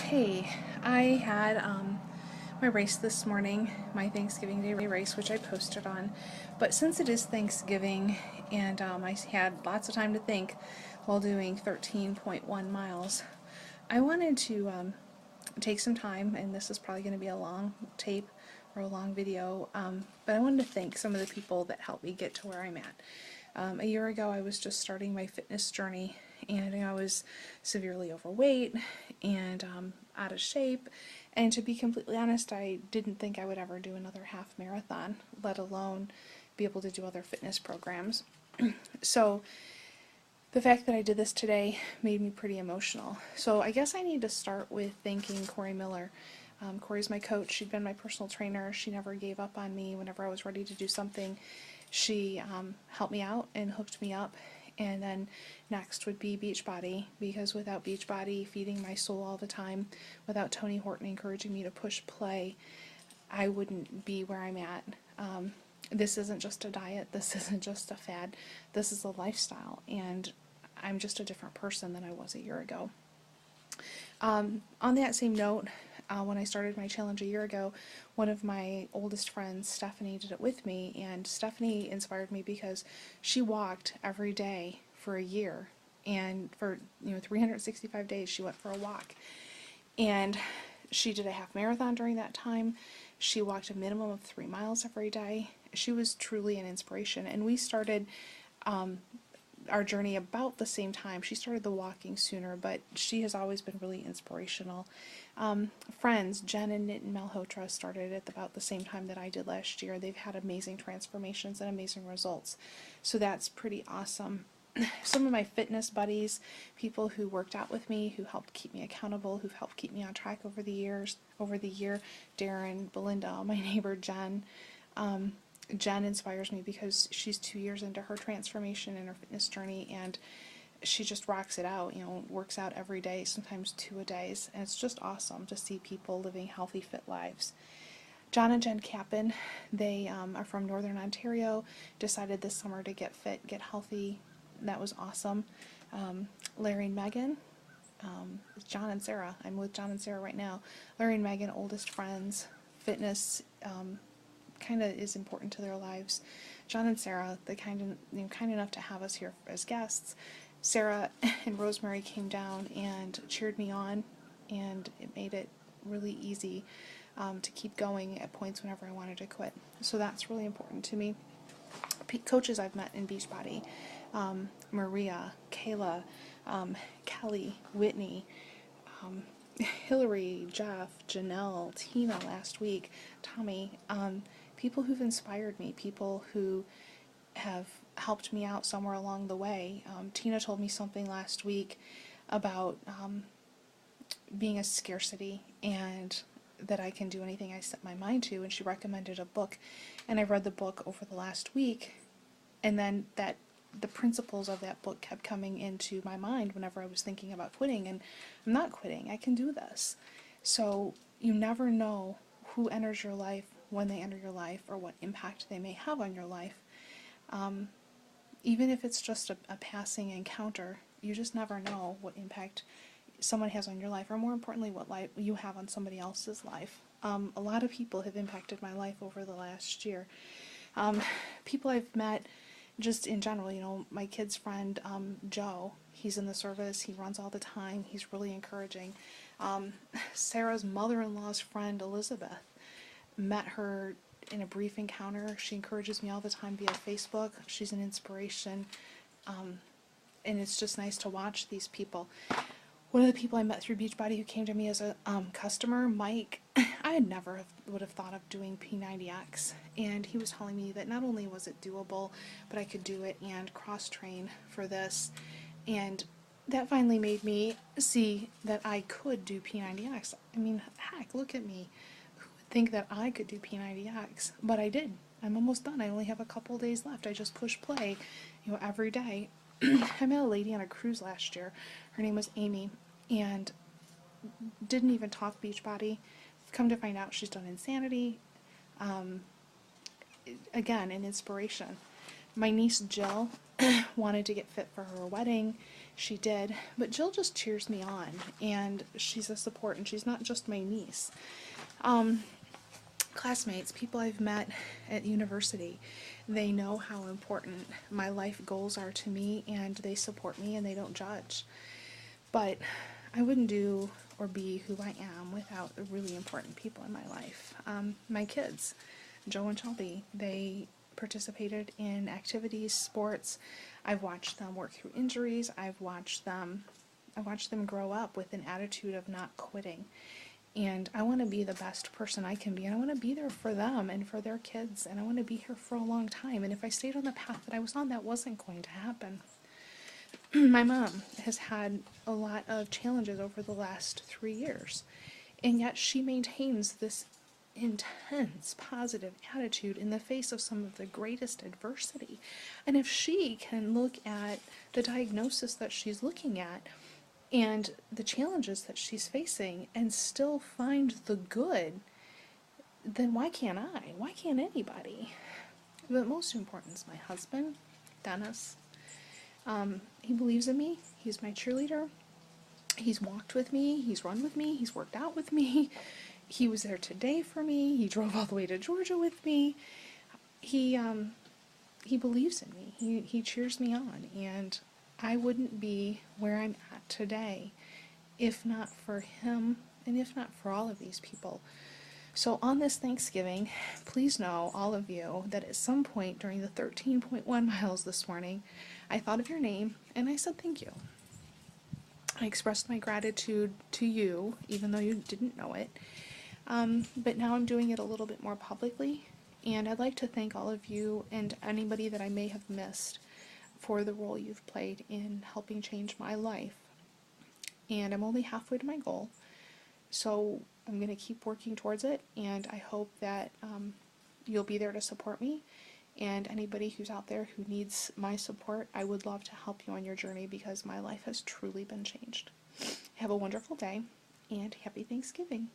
Hey, I had my race this morning, my Thanksgiving Day race, which I posted on. But since it is Thanksgiving and I had lots of time to think while doing 13.1 miles, I wanted to take some time, and this is probably going to be a long tape or a long video, but I wanted to thank some of the people that helped me get to where I'm at. A year ago, I was just starting my fitness journey, and I was severely overweight and out of shape. And to be completely honest, I didn't think I would ever do another half marathon, let alone be able to do other fitness programs. So the fact that I did this today made me pretty emotional. So I guess I need to start with thanking Corey Miller. Corey's my coach. She'd been my personal trainer. She never gave up on me whenever I was ready to do something. She helped me out and hooked me up. And then next would be Beachbody, because without Beachbody feeding my soul all the time, without Tony Horton encouraging me to push play, I wouldn't be where I'm at. This isn't just a diet. This isn't just a fad. This is a lifestyle, and I'm just a different person than I was a year ago. On that same note, when I started my challenge a year ago, one of my oldest friends, Stephanie, did it with me, and Stephanie inspired me because she walked every day for a year, and for 365 days she went for a walk, and she did a half marathon during that time. She walked a minimum of 3 miles every day. She was truly an inspiration, and we started our journey about the same time. She started the walking sooner, but she has always been really inspirational. Friends, Jen and Nitin Malhotra, started at about the same time that I did last year. They've had amazing transformations and amazing results, so that's pretty awesome. Some of my fitness buddies, people who worked out with me, who helped keep me accountable, who've helped keep me on track over the year, Darren, Belinda, my neighbor Jen. Jen inspires me because she's 2 years into her transformation and her fitness journey, and she just rocks it out, works out every day, sometimes 2 a days, and it's just awesome to see people living healthy, fit lives. John and Jen Kappen, they are from Northern Ontario, decided this summer to get fit, get healthy. That was awesome. Larry and Megan, John and Sarah. I'm with John and Sarah right now. Larry and Megan, oldest friends. Fitness kind of is important to their lives. John and Sarah, they kind enough to have us here as guests. Sarah and Rosemary came down and cheered me on, and it made it really easy to keep going at points whenever I wanted to quit. So that's really important to me. Coaches I've met in Beachbody, Maria, Kayla, Kelly, Whitney, Hillary, Jeff, Janelle, Tina last week, Tommy, people who've inspired me, people who have helped me out somewhere along the way. Tina told me something last week about being a scarcity and that I can do anything I set my mind to, and she recommended a book, and I read the book over the last week, and then the principles of that book kept coming into my mind whenever I was thinking about quitting, and I'm not quitting. I can do this. So you never know who enters your life, when they enter your life, or what impact they may have on your life. Even if it's just a passing encounter, you just never know what impact someone has on your life, or more importantly, what life you have on somebody else's life. A lot of people have impacted my life over the last year. People I've met just in general, my kid's friend, Joe, he's in the service, he runs all the time, he's really encouraging. Sarah's mother-in-law's friend, Elizabeth, met her in a brief encounter. She encourages me all the time via Facebook. She's an inspiration, and it's just nice to watch these people. One of the people I met through Beachbody who came to me as a customer, Mike, I had never would have thought of doing P90X, and he was telling me that not only was it doable, but I could do it and cross-train for this, and that finally made me see that I could do P90X. I mean, heck, look at me. Who would think that I could do P90X? But I did. I'm almost done. I only have a couple days left. I just push play, every day. I met a lady on a cruise last year. Her name was Amy, and didn't even talk Beachbody. Come to find out, she's done Insanity. Again, an inspiration. My niece Jill wanted to get fit for her wedding. she did. But Jill just cheers me on, and she's a support, and she's not just my niece. Classmates, people I've met at university, they know how important my life goals are to me, and they support me and they don't judge. But I wouldn't do or be who I am without the really important people in my life. My kids, Joe and Shelby, they participated in activities, sports. I've watched them work through injuries. I watched them grow up with an attitude of not quitting. And I want to be the best person I can be, and I want to be there for them and for their kids, and I want to be here for a long time. And if I stayed on the path that I was on, that wasn't going to happen. My mom has had a lot of challenges over the last 3 years, and yet she maintains this intense positive attitude in the face of some of the greatest adversity. And if she can look at the diagnosis that she's looking at and the challenges that she's facing and still find the good, then why can't I? Why can't anybody? But most important is my husband, Dennis. He believes in me. He's my cheerleader. He's walked with me. He's run with me. He's worked out with me. He was there today for me. He drove all the way to Georgia with me. He believes in me. He cheers me on, and I wouldn't be where I'm at today if not for him and if not for all of these people. So on this Thanksgiving, please know, all of you, that at some point during the 13.1 miles this morning, I thought of your name and I said thank you. I expressed my gratitude to you, even though you didn't know it. But now I'm doing it a little bit more publicly, and I'd like to thank all of you and anybody that I may have missed for the role you've played in helping change my life. And I'm only halfway to my goal, so I'm going to keep working towards it, and I hope that you'll be there to support me. And anybody who's out there who needs my support, I would love to help you on your journey, because my life has truly been changed. Have a wonderful day, and happy Thanksgiving.